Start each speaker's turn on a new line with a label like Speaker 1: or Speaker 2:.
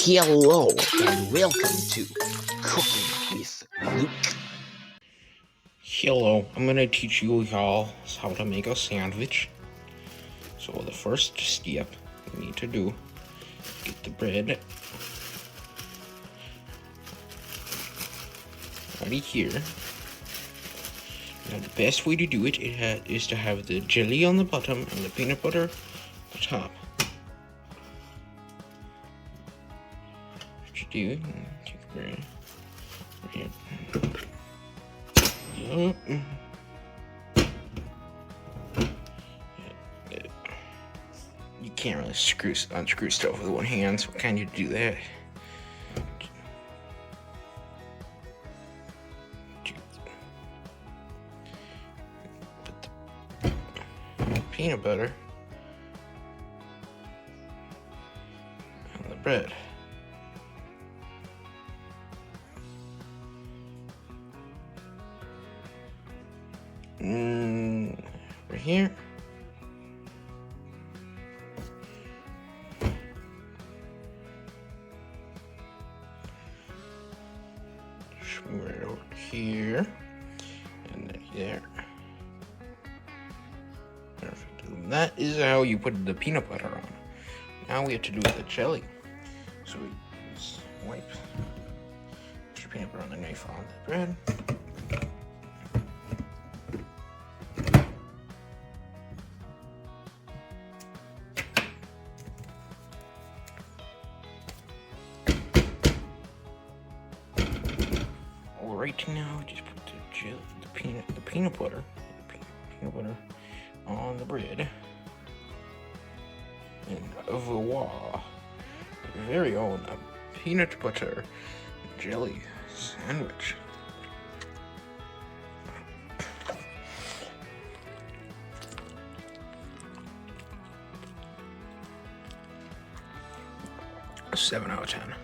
Speaker 1: Hello and welcome to Cooking with Luke.
Speaker 2: Hello, I'm gonna teach you all how to make a sandwich. So the first step you need to do, get the bread right here. Now the best way to do it is to have the jelly on the bottom and the peanut butter on the top. What you do, take the bread. Yep. You can't really unscrew stuff with one hand, so can you do that? Put the peanut butter on the bread. Right here. Right over here and then there. Perfect. And that is how you put the peanut butter on. Now we have to do the jelly. So we just wipe extra peanut butter on the knife on the bread. Right now, just put the peanut butter on the bread, and voila, your very own peanut butter jelly sandwich. A 7 out of 10.